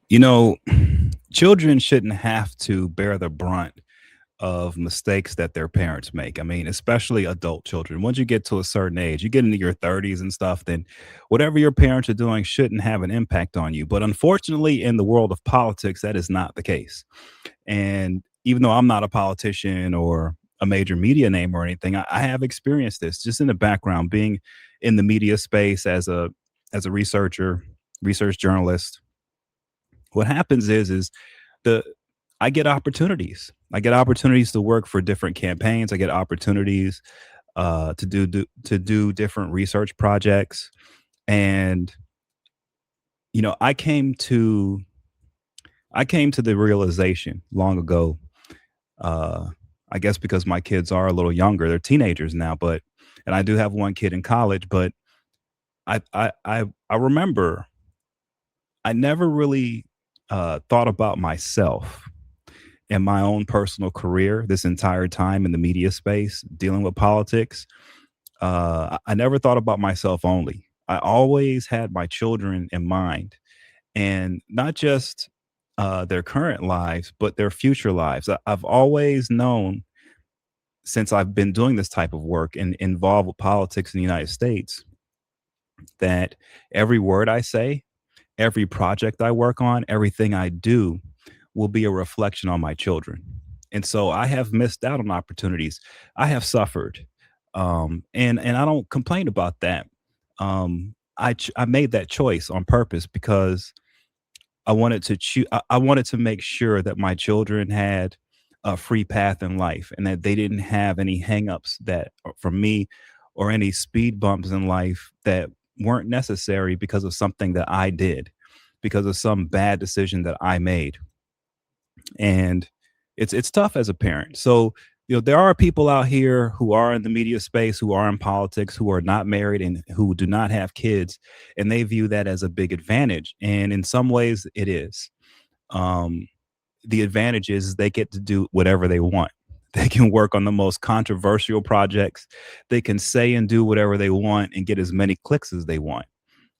You know, children shouldn't have to bear the brunt of mistakes that their parents make. I mean, especially adult children. Once you get to a certain age, you get into your 30s and stuff, then whatever your parents are doing shouldn't have an impact on you. But unfortunately, in the world of politics, that is not the case. And even though I'm not a politician or a major media name or anything, I have experienced this just in the background, being in the media space as a researcher, research journalist. What happens is the I get opportunities. I get opportunities to work for different campaigns. I get opportunities to do different research projects, and I came to the realization long ago. Uh, I guess because my kids are a little younger, they're teenagers now, but and I do have one kid in college, but I remember I never really thought about myself in my own personal career this entire time in the media space dealing with politics. I never thought about myself only. I always had my children in mind, and not just their current lives, but their future lives. I've always known since I've been doing this type of work and involved with politics in the United States that every word I say, every project I work on, everything I do will be a reflection on my children. And so I have missed out on opportunities. I have suffered. And I don't complain about that. I made that choice on purpose because I wanted to make sure that my children had a free path in life and that they didn't have any hangups that from me or any speed bumps in life that weren't necessary because of something that I did, because of some bad decision that I made. And it's tough as a parent. So, there are people out here who are in the media space, who are in politics, who are not married and who do not have kids, and they view that as a big advantage. And in some ways it is. Um, the advantage is they get to do whatever they want. They can work on the most controversial projects. They can say and do whatever they want and get as many clicks as they want.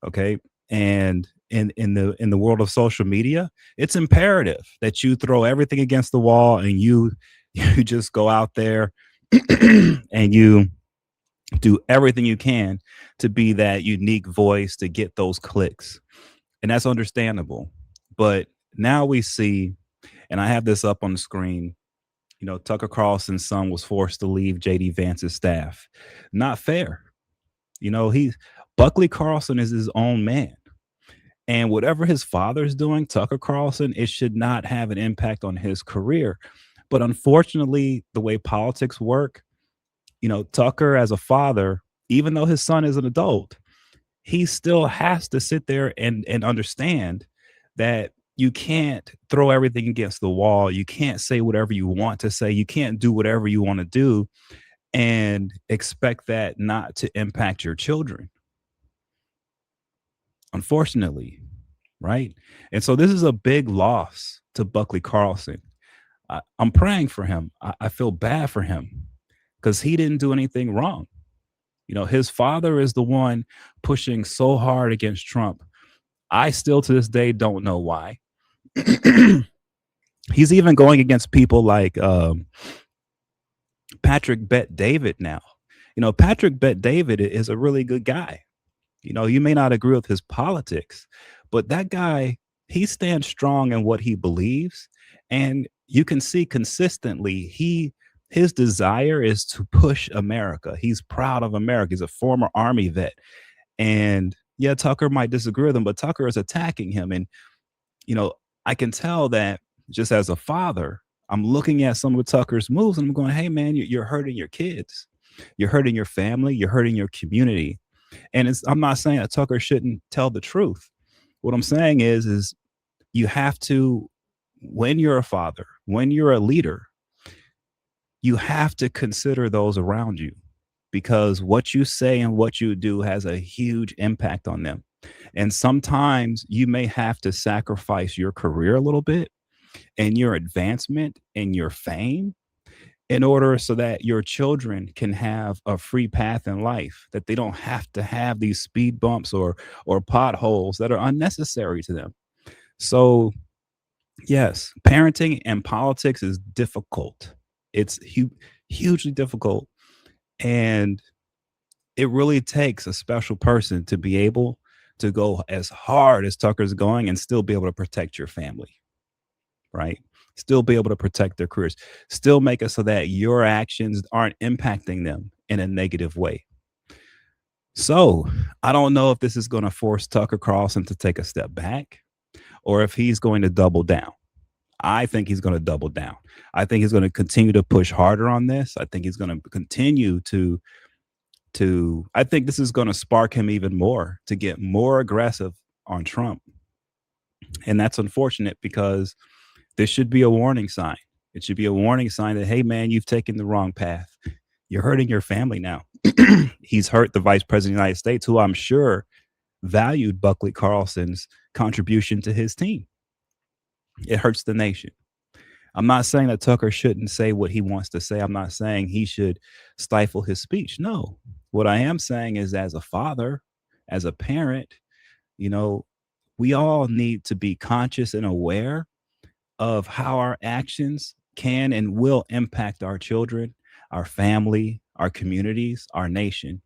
Okay. And in the world of social media, it's imperative that you throw everything against the wall and you you just go out there and you do everything you can to be that unique voice to get those clicks. And that's understandable. But now we see, and I have this up on the screen, Tucker Carlson's son was forced to leave JD Vance's staff. Not fair. He's Buckley Carlson is his own man. And whatever his father's doing, Tucker Carlson, it should not have an impact on his career. But unfortunately, the way politics work, Tucker as a father, even though his son is an adult, he still has to sit there and understand that you can't throw everything against the wall. You can't say whatever you want to say. You can't do whatever you want to do and expect that not to impact your children, unfortunately, right? And so this is a big loss to Buckley Carlson. I'm praying for him. I feel bad for him because he didn't do anything wrong. His father is the one pushing so hard against Trump. I still to this day don't know why. He's even going against people like Patrick Bet David now. Patrick Bet David is a really good guy. You may not agree with his politics, but that guy, he stands strong in what he believes. And you can see consistently his desire is to push America. He's proud of America. He's a former army vet. And yeah, Tucker might disagree with him, but Tucker is attacking him. And, you know, I can tell that just as a father, I'm looking at some of Tucker's moves and I'm going, hey, man, you're hurting your kids. You're hurting your family. You're hurting your community. And I'm not saying that Tucker shouldn't tell the truth. What I'm saying is you have to, when you're a father, when you're a leader, you have to consider those around you because what you say and what you do has a huge impact on them. And sometimes you may have to sacrifice your career a little bit and your advancement and your fame in order so that your children can have a free path in life, that they don't have to have these speed bumps or potholes that are unnecessary to them. So, yes, parenting and politics is difficult. It's hugely difficult. And it really takes a special person to be able to go as hard as Tucker's going and still be able to protect your family, right? Still be able to protect their careers, still make it so that your actions aren't impacting them in a negative way. So I don't know if this is going to force Tucker Carlson to take a step back or if he's going to double down. I think he's going to double down. I think he's going to continue to push harder on this. I think he's going to continue to I think this is going to spark him even more to get more aggressive on Trump. And that's unfortunate because this should be a warning sign. It should be a warning sign that, hey, man, you've taken the wrong path. You're hurting your family now. He's hurt the vice president of the United States, who I'm sure valued Buckley Carlson's contribution to his team. It hurts the nation. I'm not saying that Tucker shouldn't say what he wants to say. I'm not saying he should stifle his speech. No. What I am saying is, as a father, as a parent, you know, we all need to be conscious and aware of how our actions can and will impact our children, our family, our communities, our nation.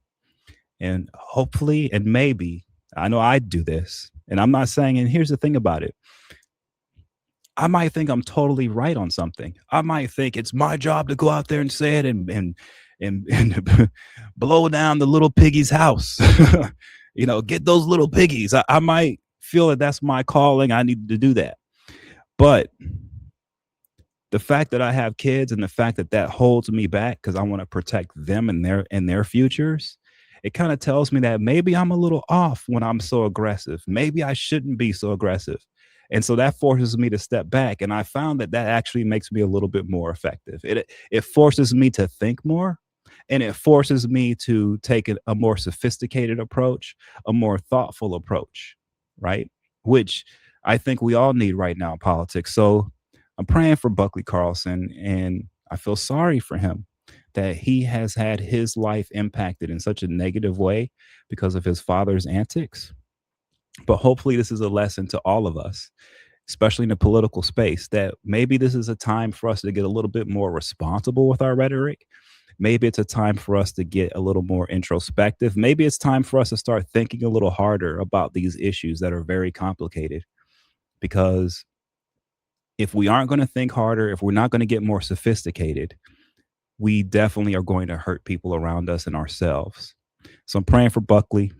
And hopefully, and maybe, I know I do this, and I'm not saying, and here's the thing about it, I might think I'm totally right on something. I might think it's my job to go out there and say it and blow down the little piggy's house. Get those little piggies. I might feel that that's my calling. I need to do that. But the fact that I have kids and the fact that that holds me back because I want to protect them and their futures, it kind of tells me that maybe I'm a little off when I'm so aggressive. Maybe I shouldn't be so aggressive. And so that forces me to step back. And I found that that actually makes me a little bit more effective. It forces me to think more, and it forces me to take a more sophisticated approach, a more thoughtful approach, right? Which I think we all need right now in politics. So I'm praying for Buckley Carlson, and I feel sorry for him that he has had his life impacted in such a negative way because of his father's antics. But hopefully, this is a lesson to all of us, especially in the political space, that maybe this is a time for us to get a little bit more responsible with our rhetoric. Maybe it's a time for us to get a little more introspective. Maybe it's time for us to start thinking a little harder about these issues that are very complicated. Because if we aren't going to think harder, if we're not going to get more sophisticated, we definitely are going to hurt people around us and ourselves. So I'm praying for Buckley.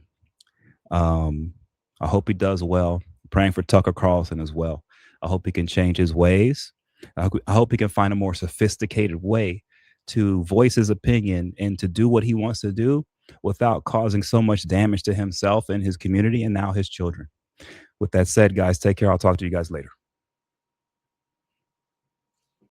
I hope he does well. I'm praying for Tucker Carlson as well. I hope he can change his ways. I hope he can find a more sophisticated way to voice his opinion and to do what he wants to do without causing so much damage to himself and his community and now his children. With that said, guys, take care. I'll talk to you guys later.